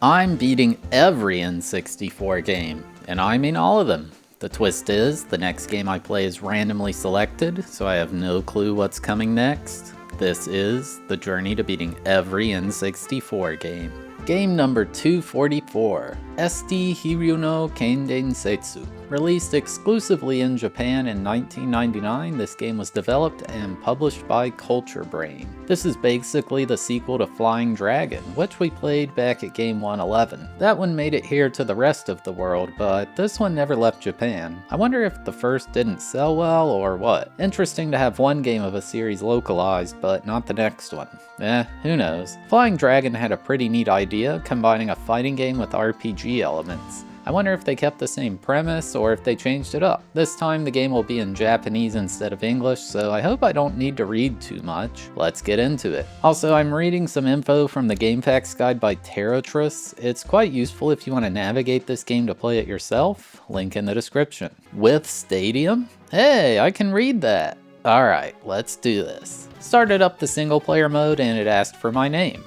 I'm beating every N64 game, and I mean all of them. The twist is, the next game I play is randomly selected, so I have no clue what's coming next. This is the journey to beating every N64 game. Game number 244, SD Hiryu no拳伝説. Released exclusively in Japan in 1999, this game was developed and published by Culture Brain. This is basically the sequel to Flying Dragon, which we played back at Game 111. That one made it here to the rest of the world, but this one never left Japan. I wonder if the first didn't sell well or what. Interesting to have one game of a series localized, but not the next one. Who knows. Flying Dragon had a pretty neat idea, combining a fighting game with RPG elements. I wonder if they kept the same premise or if they changed it up. This time the game will be in Japanese instead of English, so I hope I don't need to read too much. Let's get into it. Also, I'm reading some info from the Game Facts guide by Teratrus. It's quite useful if you want to navigate this game to play it yourself. Link in the description. With Stadium? Hey, I can read that. Alright, let's do this. Started up the single player mode and it asked for my name.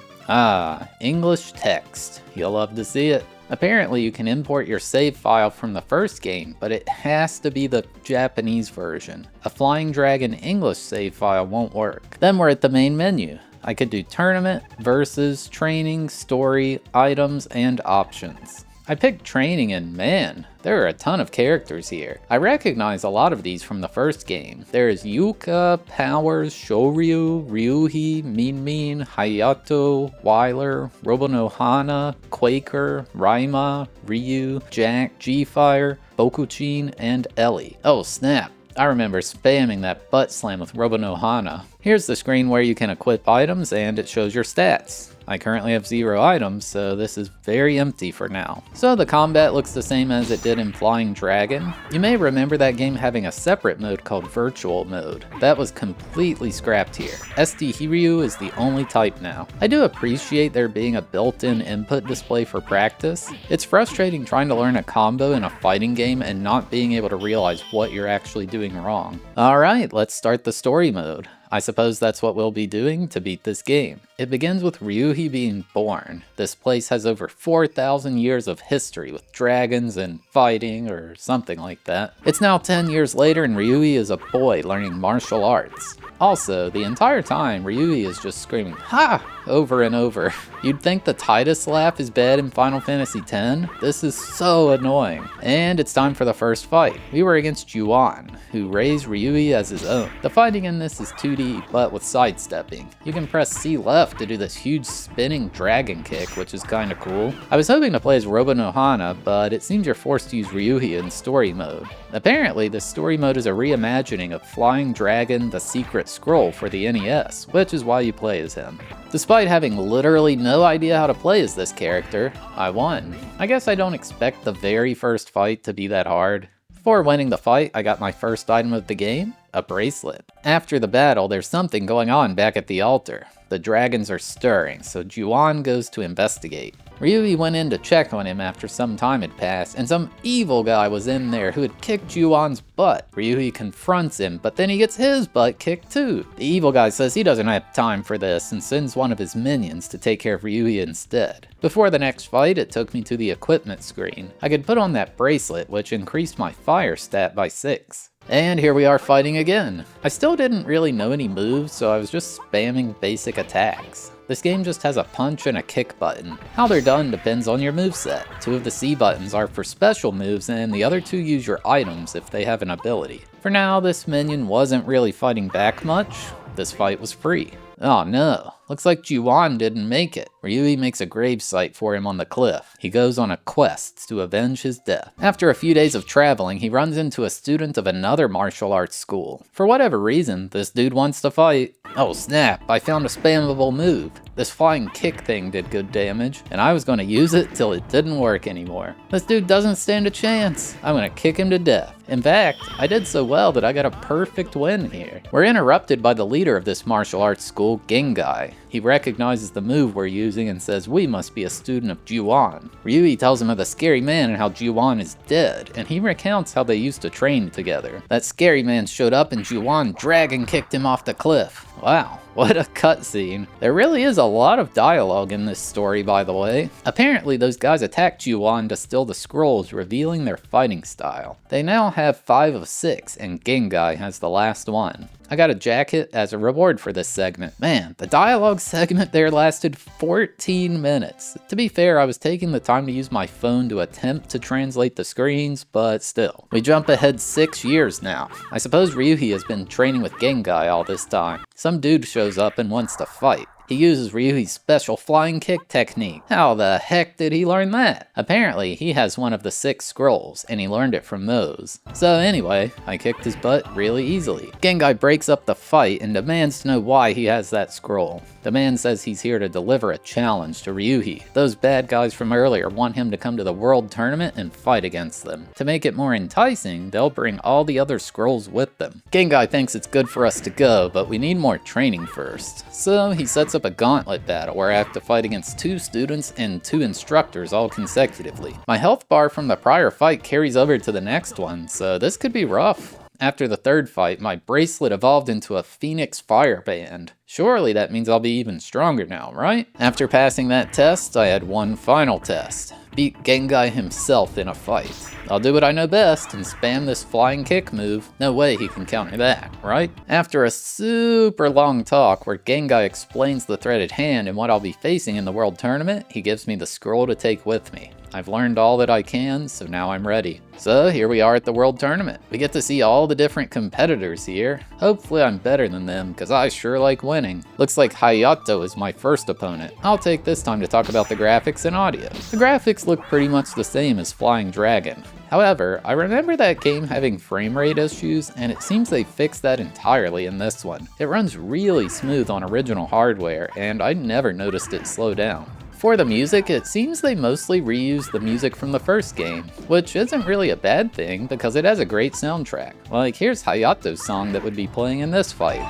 English text. You'll love to see it. Apparently you can import your save file from the first game, but it has to be the Japanese version. A Flying Dragon English save file won't work. Then we're at the main menu. I could do tournament, versus, training, story, items, and options. I picked training and man, there are a ton of characters here. I recognize a lot of these from the first game. There is Yuka, Powers, Shoryu, Ryuhi, Min, Hayato, Weiler, Robonohana, Quaker, Raima, Ryu, Jack, G-Fire, Bokuchin, and Ellie. Oh snap, I remember spamming that butt slam with Robonohana. Here's the screen where you can equip items and it shows your stats. I currently have 0 items, so this is very empty for now. So the combat looks the same as it did in Flying Dragon. You may remember that game having a separate mode called Virtual Mode. That was completely scrapped here. SD Hiryu is the only type now. I do appreciate there being a built-in input display for practice. It's frustrating trying to learn a combo in a fighting game and not being able to realize what you're actually doing wrong. Alright, let's start the story mode. I suppose that's what we'll be doing to beat this game. It begins with Ryuhi being born. This place has over 4,000 years of history with dragons and fighting or something like that. It's now 10 years later and Ryuhi is a boy learning martial arts. Also, the entire time, Ryuhi is just screaming, "Ha!" over and over. You'd think the Titus laugh is bad in Final Fantasy X. This is so annoying. And it's time for the first fight. We were against Yuan, who raised Ryuhi as his own. The fighting in this is 2D, but with sidestepping. You can press C left to do this huge spinning dragon kick, which is kinda cool. I was hoping to play as Robonohana, but it seems you're forced to use Ryuhi in story mode. Apparently, this story mode is a reimagining of Flying Dragon: The Secret Scroll for the NES, which is why you play as him. Despite having literally no idea how to play as this character, I won. I guess I don't expect the very first fight to be that hard. Before winning the fight, I got my first item of the game, a bracelet. After the battle, there's something going on back at the altar. The dragons are stirring, so Juan goes to investigate. Ryuhi went in to check on him after some time had passed, and some evil guy was in there who had kicked Juan's butt. Ryuhi confronts him, but then he gets his butt kicked too. The evil guy says he doesn't have time for this and sends one of his minions to take care of Ryuhi instead. Before the next fight, it took me to the equipment screen. I could put on that bracelet, which increased my fire stat by 6. And here we are fighting again. I still didn't really know any moves, so I was just spamming basic attacks. This game just has a punch and a kick button. How they're done depends on your moveset. 2 of the C buttons are for special moves and the other 2 use your items if they have an ability. For now, this minion wasn't really fighting back much. This fight was free. Oh no, looks like Juan didn't make it. Ryuhi makes a gravesite for him on the cliff. He goes on a quest to avenge his death. After a few days of traveling, he runs into a student of another martial arts school. For whatever reason, this dude wants to fight. Oh snap, I found a spammable move. This flying kick thing did good damage, and I was going to use it till it didn't work anymore. This dude doesn't stand a chance. I'm going to kick him to death. In fact, I did so well that I got a perfect win here. We're interrupted by the leader of this martial arts school, Gengai. He recognizes the move we're using and says we must be a student of Ju-on. Ryuhi tells him of the scary man and how Ju-on is dead, and he recounts how they used to train together. That scary man showed up and Ju-on dragon kicked him off the cliff. Wow, what a cutscene. There really is a lot of dialogue in this story, by the way. Apparently those guys attacked Ju-on to steal the scrolls, revealing their fighting style. They now have 5 of 6, and Gengai has the last one. I got a jacket as a reward for this segment. Man, the dialogue segment there lasted 14 minutes. To be fair, I was taking the time to use my phone to attempt to translate the screens, but still. We jump ahead 6 years now. I suppose Ryuhi has been training with Gengai all this time. Some dude shows up and wants to fight. He uses Ryuhi's special flying kick technique. How the heck did he learn that? Apparently, he has one of the 6 scrolls, and he learned it from those. So anyway, I kicked his butt really easily. Gengai breaks up the fight and demands to know why he has that scroll. The man says he's here to deliver a challenge to Ryuhi. Those bad guys from earlier want him to come to the world tournament and fight against them. To make it more enticing, they'll bring all the other scrolls with them. Gengai thinks it's good for us to go, but we need more training first. So he sets up a gauntlet battle where I have to fight against 2 students and 2 instructors all consecutively. My health bar from the prior fight carries over to the next one, so this could be rough. After the 3rd fight, my bracelet evolved into a Phoenix Fireband. Surely that means I'll be even stronger now, right? After passing that test, I had one final test. Beat Gengai himself in a fight. I'll do what I know best and spam this flying kick move. No way he can counter that, right? After a super long talk where Gengai explains the threaded hand and what I'll be facing in the world tournament, he gives me the scroll to take with me. I've learned all that I can, so now I'm ready. So here we are at the world tournament. We get to see all the different competitors here. Hopefully I'm better than them, because I sure like winning. Looks like Hayato is my first opponent. I'll take this time to talk about the graphics and audio. The graphics look pretty much the same as Flying Dragon. However, I remember that game having frame rate issues, and it seems they fixed that entirely in this one. It runs really smooth on original hardware, and I never noticed it slow down. For the music, it seems they mostly reused the music from the first game, which isn't really a bad thing because it has a great soundtrack. Like, here's Hayato's song that would be playing in this fight.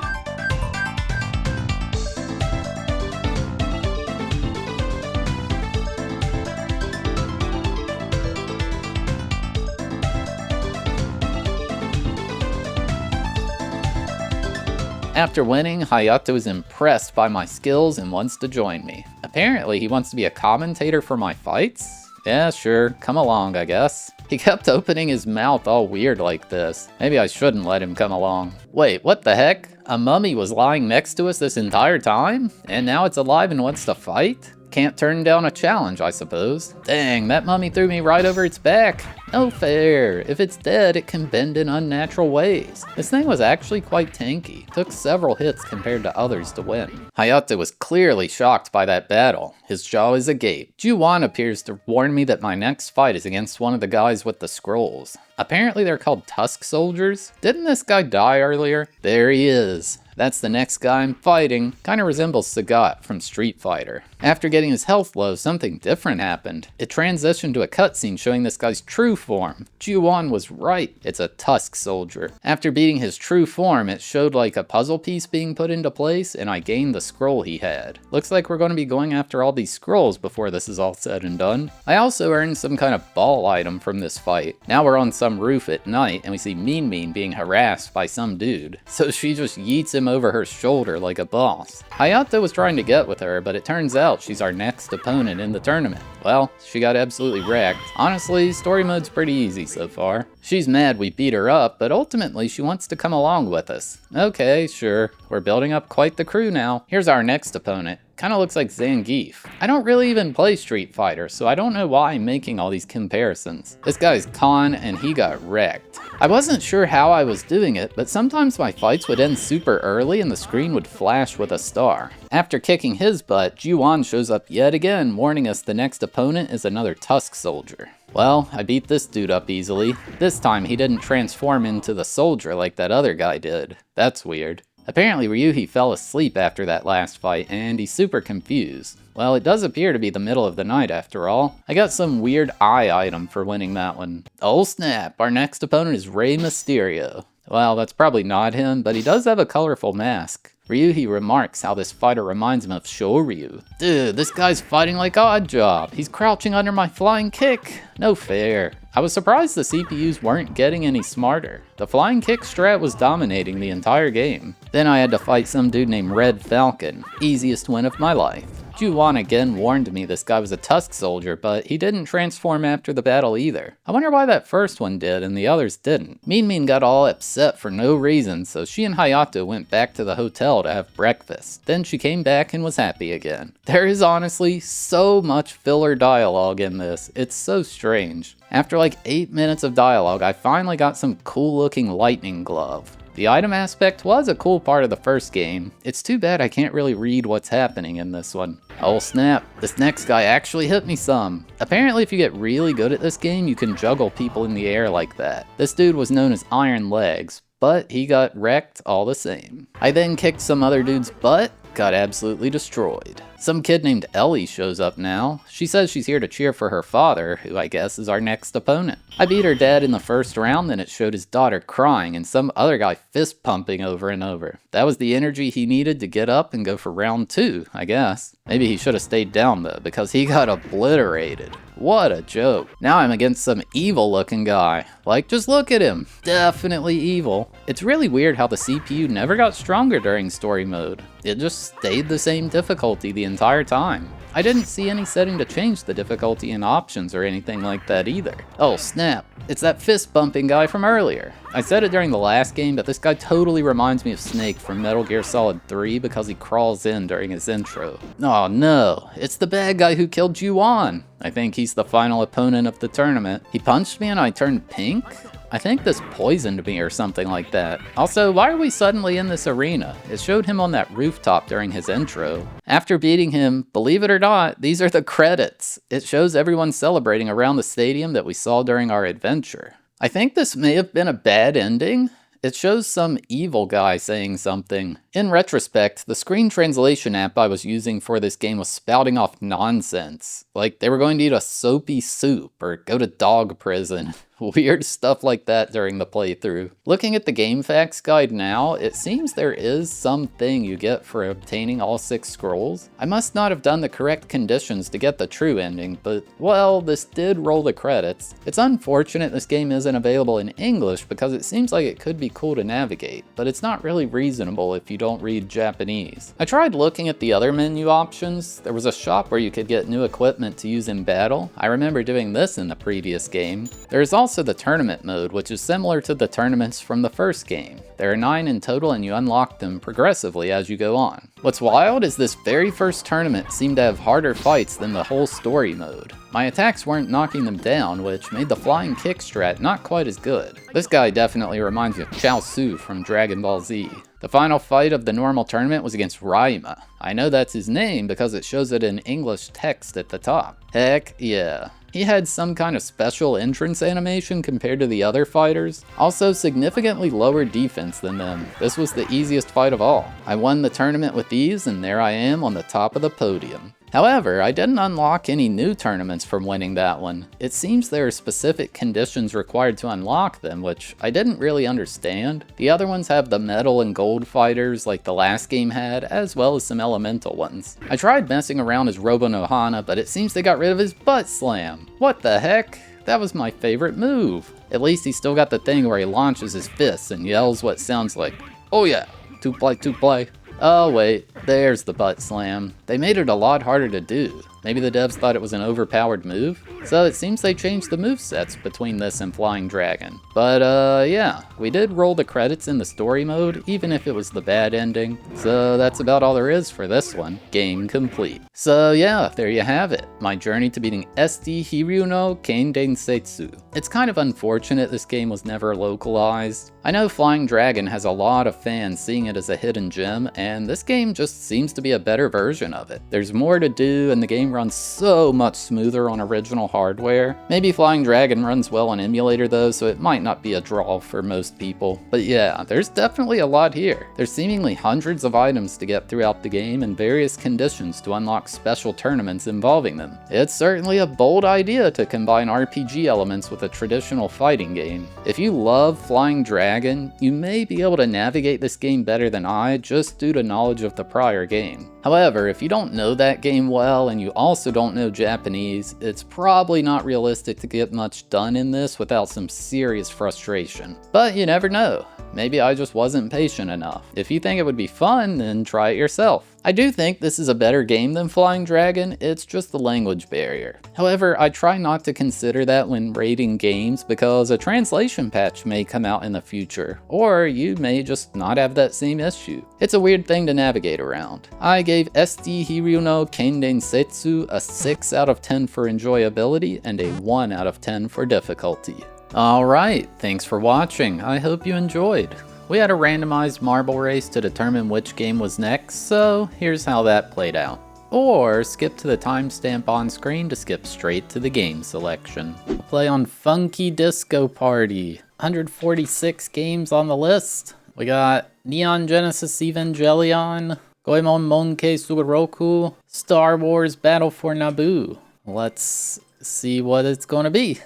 After winning, Hayato is impressed by my skills and wants to join me. Apparently, he wants to be a commentator for my fights? Yeah, sure, come along, I guess. He kept opening his mouth all weird like this. Maybe I shouldn't let him come along. Wait, what the heck? A mummy was lying next to us this entire time? And now it's alive and wants to fight? Can't turn down a challenge, I suppose. Dang, that mummy threw me right over its back. No fair. If it's dead, it can bend in unnatural ways. This thing was actually quite tanky. Took several hits compared to others to win. Hayato was clearly shocked by that battle. His jaw is agape. Ju-on appears to warn me that my next fight is against one of the guys with the scrolls. Apparently they're called Tusk Soldiers. Didn't this guy die earlier? There he is. That's the next guy I'm fighting. Kinda resembles Sagat from Street Fighter. After getting his health low, something different happened. It transitioned to a cutscene showing this guy's true form. Ju-on was right. It's a Tusk Soldier. After beating his true form, it showed like a puzzle piece being put into place, and I gained the scroll he had. Looks like we're going to be going after all these scrolls before this is all said and done. I also earned some kind of ball item from this fight. Now we're on some roof at night, and we see Mean Mean being harassed by some dude. So she just yeets him over her shoulder like a boss. Hayato was trying to get with her, but it turns out she's our next opponent in the tournament. Well, she got absolutely wrecked. Honestly, story mode's pretty easy so far. She's mad we beat her up, but ultimately she wants to come along with us. Okay, sure. We're building up quite the crew now. Here's our next opponent. Kinda looks like Zangief. I don't really even play Street Fighter, so I don't know why I'm making all these comparisons. This guy's Khan, and he got wrecked. I wasn't sure how I was doing it, but sometimes my fights would end super early and the screen would flash with a star. After kicking his butt, Ju-on shows up yet again, warning us the next opponent is another Tusk Soldier. Well, I beat this dude up easily. This time he didn't transform into the soldier like that other guy did. That's weird. Apparently Ryuhi fell asleep after that last fight, and he's super confused. Well, it does appear to be the middle of the night after all. I got some weird eye item for winning that one. Oh snap, our next opponent is Rey Mysterio. Well, that's probably not him, but he does have a colorful mask. Ryuhi remarks how this fighter reminds him of Shoryu. Dude, this guy's fighting like Oddjob. He's crouching under my flying kick. No fair. I was surprised the CPUs weren't getting any smarter. The flying kick strat was dominating the entire game. Then I had to fight some dude named Red Falcon. Easiest win of my life. Juwan again warned me this guy was a Tusk soldier, but he didn't transform after the battle either. I wonder why that first one did and the others didn't. Min got all upset for no reason, so she and Hayato went back to the hotel to have breakfast. Then she came back and was happy again. There is honestly so much filler dialogue in this. It's so strange. After like 8 minutes of dialogue, I finally got some cool looking lightning glove. The item aspect was a cool part of the first game. It's too bad I can't really read what's happening in this one. Oh snap, this next guy actually hit me some. Apparently if you get really good at this game, you can juggle people in the air like that. This dude was known as Iron Legs, but he got wrecked all the same. I then kicked some other dude's butt, got absolutely destroyed. Some kid named Ellie shows up now. She says she's here to cheer for her father, who I guess is our next opponent. I beat her dad in the first round, then it showed his daughter crying and some other guy fist pumping over and over. That was the energy he needed to get up and go for round 2, I guess. Maybe he should have stayed down though, because he got obliterated. What a joke. Now I'm against some evil looking guy. Like, just look at him. Definitely evil. It's really weird how the CPU never got stronger during story mode. It just stayed the same difficulty the entire time. I didn't see any setting to change the difficulty in options or anything like that either. Oh snap, it's that fist bumping guy from earlier. I said it during the last game, but this guy totally reminds me of Snake from Metal Gear Solid 3 because he crawls in during his intro. Oh no, it's the bad guy who killed Juwan. I think he's the final opponent of the tournament. He punched me and I turned pink? I think this poisoned me or something like that. Also, why are we suddenly in this arena? It showed him on that rooftop during his intro. After beating him, believe it or not, these are the credits. It shows everyone celebrating around the stadium that we saw during our adventure. I think this may have been a bad ending. It shows some evil guy saying something. In retrospect, the screen translation app I was using for this game was spouting off nonsense. Like they were going to eat a soapy soup or go to dog prison. Weird stuff like that during the playthrough. Looking at the game facts guide now, it seems there is something you get for obtaining all 6 scrolls. I must not have done the correct conditions to get the true ending, but well, this did roll the credits. It's unfortunate this game isn't available in English because it seems like it could be cool to navigate, but it's not really reasonable if you don't read Japanese. I tried looking at the other menu options. There was a shop where you could get new equipment to use in battle. I remember doing this in the previous game. There's also the tournament mode, which is similar to the tournaments from the first game. There are 9 in total and you unlock them progressively as you go on. What's wild is this very first tournament seemed to have harder fights than the whole story mode. My attacks weren't knocking them down, which made the flying kick strat not quite as good. This guy definitely reminds me of Chaozu from Dragon Ball Z. The final fight of the normal tournament was against Raima. I know that's his name because it shows it in English text at the top. Heck yeah. He had some kind of special entrance animation compared to the other fighters. Also significantly lower defense than them. This was the easiest fight of all. I won the tournament with ease and there I am on the top of the podium. However, I didn't unlock any new tournaments from winning that one. It seems there are specific conditions required to unlock them, which I didn't really understand. The other ones have the metal and gold fighters like the last game had, as well as some elemental ones. I tried messing around as Robo Nohana, but it seems they got rid of his butt slam. What the heck? That was my favorite move. At least he still got the thing where he launches his fists and yells what sounds like, "Oh yeah, 2-play, 2-play." Oh wait, there's the butt slam. They made it a lot harder to do. Maybe the devs thought it was an overpowered move? So it seems they changed the movesets between this and Flying Dragon. But yeah, we did roll the credits in the story mode, even if it was the bad ending. So that's about all there is for this one. Game complete. So yeah, there you have it. My journey to beating SD Hiryu no Ken Densetsu. It's kind of unfortunate this game was never localized. I know Flying Dragon has a lot of fans seeing it as a hidden gem, and this game just seems to be a better version of it. There's more to do, and the game runs so much smoother on original hardware. Maybe Flying Dragon runs well on emulator though, so it might not be a draw for most people. But yeah, there's definitely a lot here. There's seemingly hundreds of items to get throughout the game and various conditions to unlock special tournaments involving them. game. It's certainly a bold idea to combine RPG elements with a traditional fighting game. If you love Flying Dragon, you may be able to navigate this game better than I just due to knowledge of the prior game. However, if you don't know that game well and you also don't know Japanese, it's probably not realistic to get much done in this without some serious frustration. But you never know. Maybe I just wasn't patient enough. If you think it would be fun, then try it yourself. I do think this is a better game than Flying Dragon, it's just the language barrier. However, I try not to consider that when rating games because a translation patch may come out in the future, or you may just not have that same issue. It's a weird thing to navigate around. I gave SD Hiryu no Ken Densetsu a 6 out of 10 for enjoyability and a 1 out of 10 for difficulty. Alright, thanks for watching. I hope you enjoyed. We had a randomized marble race to determine which game was next, so here's how that played out. Or skip to the timestamp on screen to skip straight to the game selection. We'll play on Funky Disco Party. 146 games on the list. We got Neon Genesis Evangelion, Goemon Monkei Sugoroku, Star Wars Battle for Naboo. Let's see what it's gonna be.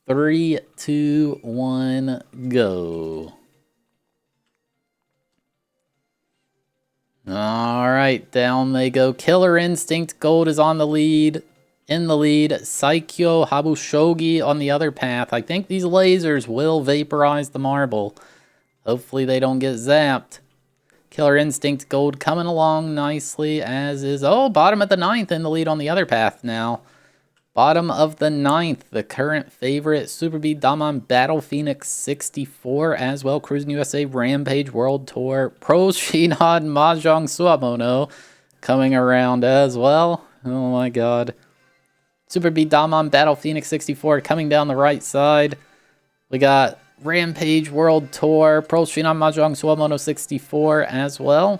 3, 2, 1, go. Alright, down they go. Killer Instinct Gold is on the lead. In the lead, Saikyo Habushogi on the other path. I think these lasers will vaporize the marble. Hopefully they don't get zapped. Killer Instinct Gold coming along nicely, as is... Oh, bottom of the 9th in the lead on the other path now. Bottom of the 9th, the current favorite, Super Beat Daman Battle Phoenix 64, as well, Cruising USA Rampage World Tour, Pro Shinhan Mahjong Suamono coming around as well. Oh my god. Super Beat Daman Battle Phoenix 64 coming down the right side. We got Rampage World Tour, Pro Shinhan Mahjong Suamono 64 as well.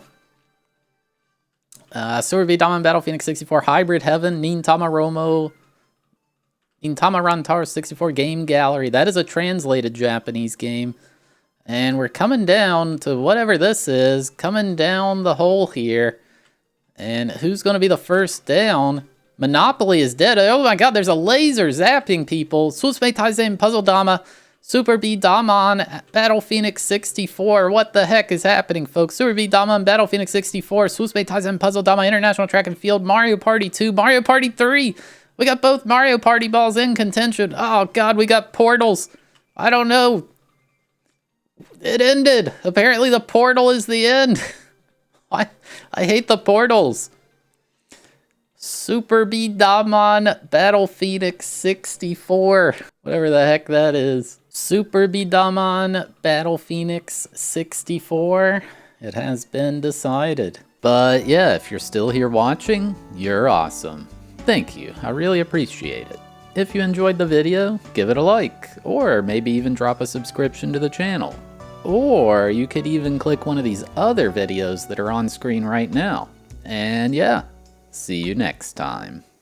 Super Beat Daman Battle Phoenix 64, Hybrid Heaven, Nintama Romo, Nintama Rantaro 64 Game Gallery. That is a translated Japanese game. And we're coming down to whatever this is. Coming down the hole here. And who's going to be the first down? Monopoly is dead. Oh my god, there's a laser zapping people. Susume Taizen Puzzle Dama. Super B Daman Battle Phoenix 64. What the heck is happening, folks? Super B Daman Battle Phoenix 64. Susume Taizen Puzzle Dama International Track and Field. Mario Party 2. Mario Party 3. We got both Mario Party balls in contention. Oh god, we got portals. I don't know. It ended. Apparently the portal is the end. I hate the portals. Super B Daman Battle Phoenix 64. Whatever the heck that is. Super B Daman Battle Phoenix 64. It has been decided. But yeah, if you're still here watching, you're awesome. Thank you, I really appreciate it. If you enjoyed the video, give it a like, or maybe even drop a subscription to the channel. Or you could even click one of these other videos that are on screen right now. And yeah, see you next time.